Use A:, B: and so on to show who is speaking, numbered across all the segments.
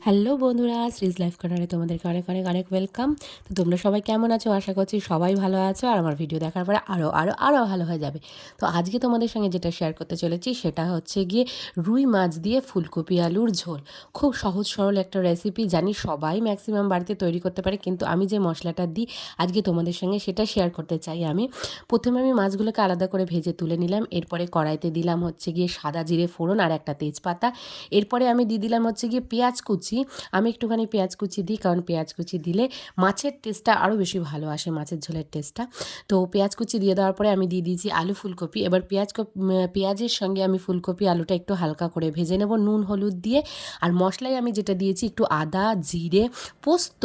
A: Hello বন্ধুরা, শ্রীজ life কর্নারে তোমাদেরকে অনেক অনেক অনেক ওয়েলকাম। তো তোমরা সবাই কেমন আছো? আশা করছি সবাই ভালো আছো, আর আমার ভিডিও দেখার পরে আরও ভালো হয়ে যাবে। তো আজকে তোমাদের সঙ্গে যেটা শেয়ার করতে চলেছি সেটা হচ্ছে গিয়ে রুই মাছ দিয়ে ফুলকপি আলুর ঝোল। খুব সহজ সরল একটা রেসিপি, জানি সবাই ম্যাক্সিমাম বাড়িতে তৈরি করতে পারে, কিন্তু আমি যে মশলাটা দিই আজকে তোমাদের সঙ্গে সেটা শেয়ার করতে চাই। প্রথমে আমি মাছগুলোকে আলাদা করে ভেজে তুলে নিলাম। এরপরে কড়াইতে দিলাম হচ্ছে গিয়ে সাদা জিরে ফোড়ন আর একটা তেজপাতা। এরপরে আমি দিয়ে দিলাম হচ্ছে গিয়ে পেঁয়াজ কুচি। আমি একটুখানি পেঁয়াজ কুচি দিই, কারণ পেঁয়াজ কুচি দিলে মাছের টেস্টটা আরও বেশি ভালো আসে, মাছের ঝোলের টেস্টটা। তো পেঁয়াজ কুচি দিয়ে দেওয়ার পরে আমি দিয়ে দিয়েছি আলু ফুলকপি। এবার পেঁয়াজের সঙ্গে আমি ফুলকপি আলুটা একটু হালকা করে ভেজে নেব নুন হলুদ দিয়ে। আর মশলায় আমি যেটা দিয়েছি একটু আদা, জিরে, পোস্ত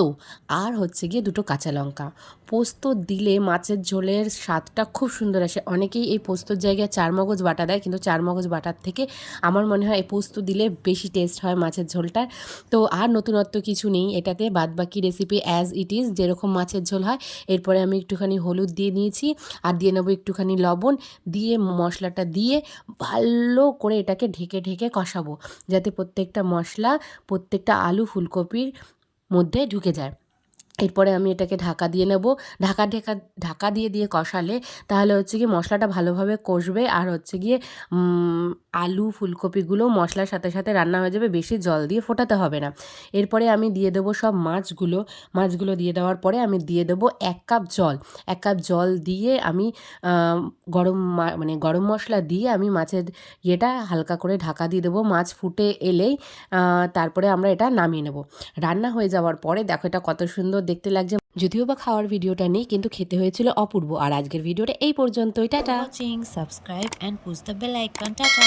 A: আর হচ্ছে গিয়ে দুটো কাঁচা লঙ্কা। পোস্ত দিলে মাছের ঝোলের স্বাদটা খুব সুন্দর আসে। অনেকেই এই পোস্তর জায়গায় চারমগজ বাটা দেয়, কিন্তু চারমগজ বাটার থেকে আমার মনে হয় এই পোস্ত দিলে বেশি টেস্ট হয় মাছের ঝোলটার। তো আর নতুনত্ব কিছু নেই এটাতে, বাদবাকি রেসিপি অ্যাজ ইট ইজ যেরকম মাছের ঝোল হয়। এরপরে আমি একটুখানি হলুদ দিয়ে নিয়েছি আর দিয়ে নেবো একটুখানি লবণ, দিয়ে মশলাটা দিয়ে ভালো করে এটাকে ঢেকে ঢেকে কষাবো, যাতে প্রত্যেকটা মশলা প্রত্যেকটা আলু ফুলকপির মধ্যে ঢুকে যায়। এরপরে আমি এটাকে ঢাকা দিয়ে নেব। ঢাকা দিয়ে কষালে তাহলে হচ্ছে গিয়ে মশলাটা ভালোভাবে কষবে, আর হচ্ছে গিয়ে আলু ফুলকপিগুলো মশলার সাথে সাথে রান্না হয়ে যাবে, বেশি জল দিয়ে ফোটাতে হবে না। এরপরে আমি দিয়ে দেবো সব মাছগুলো দিয়ে দেওয়ার পরে আমি দিয়ে দেবো 1 কাপ জল দিয়ে আমি গরম মশলা দিয়ে আমি মাছের ইয়েটা হালকা করে ঢাকা দিয়ে দেবো। মাছ ফুটে এলেই তারপরে আমরা এটা নামিয়ে নেব। রান্না হয়ে যাওয়ার পরে দেখো এটা কত সুন্দর দেখতে লাগছে। যদিও বা খাওয়ার ভিডিওটা নেই, কিন্তু খেতে হয়েছিল অপূর্ব। আর আজকের ভিডিওটা এই পর্যন্তই, tata.
B: Watching, subscribe and push the bell icon. Tata.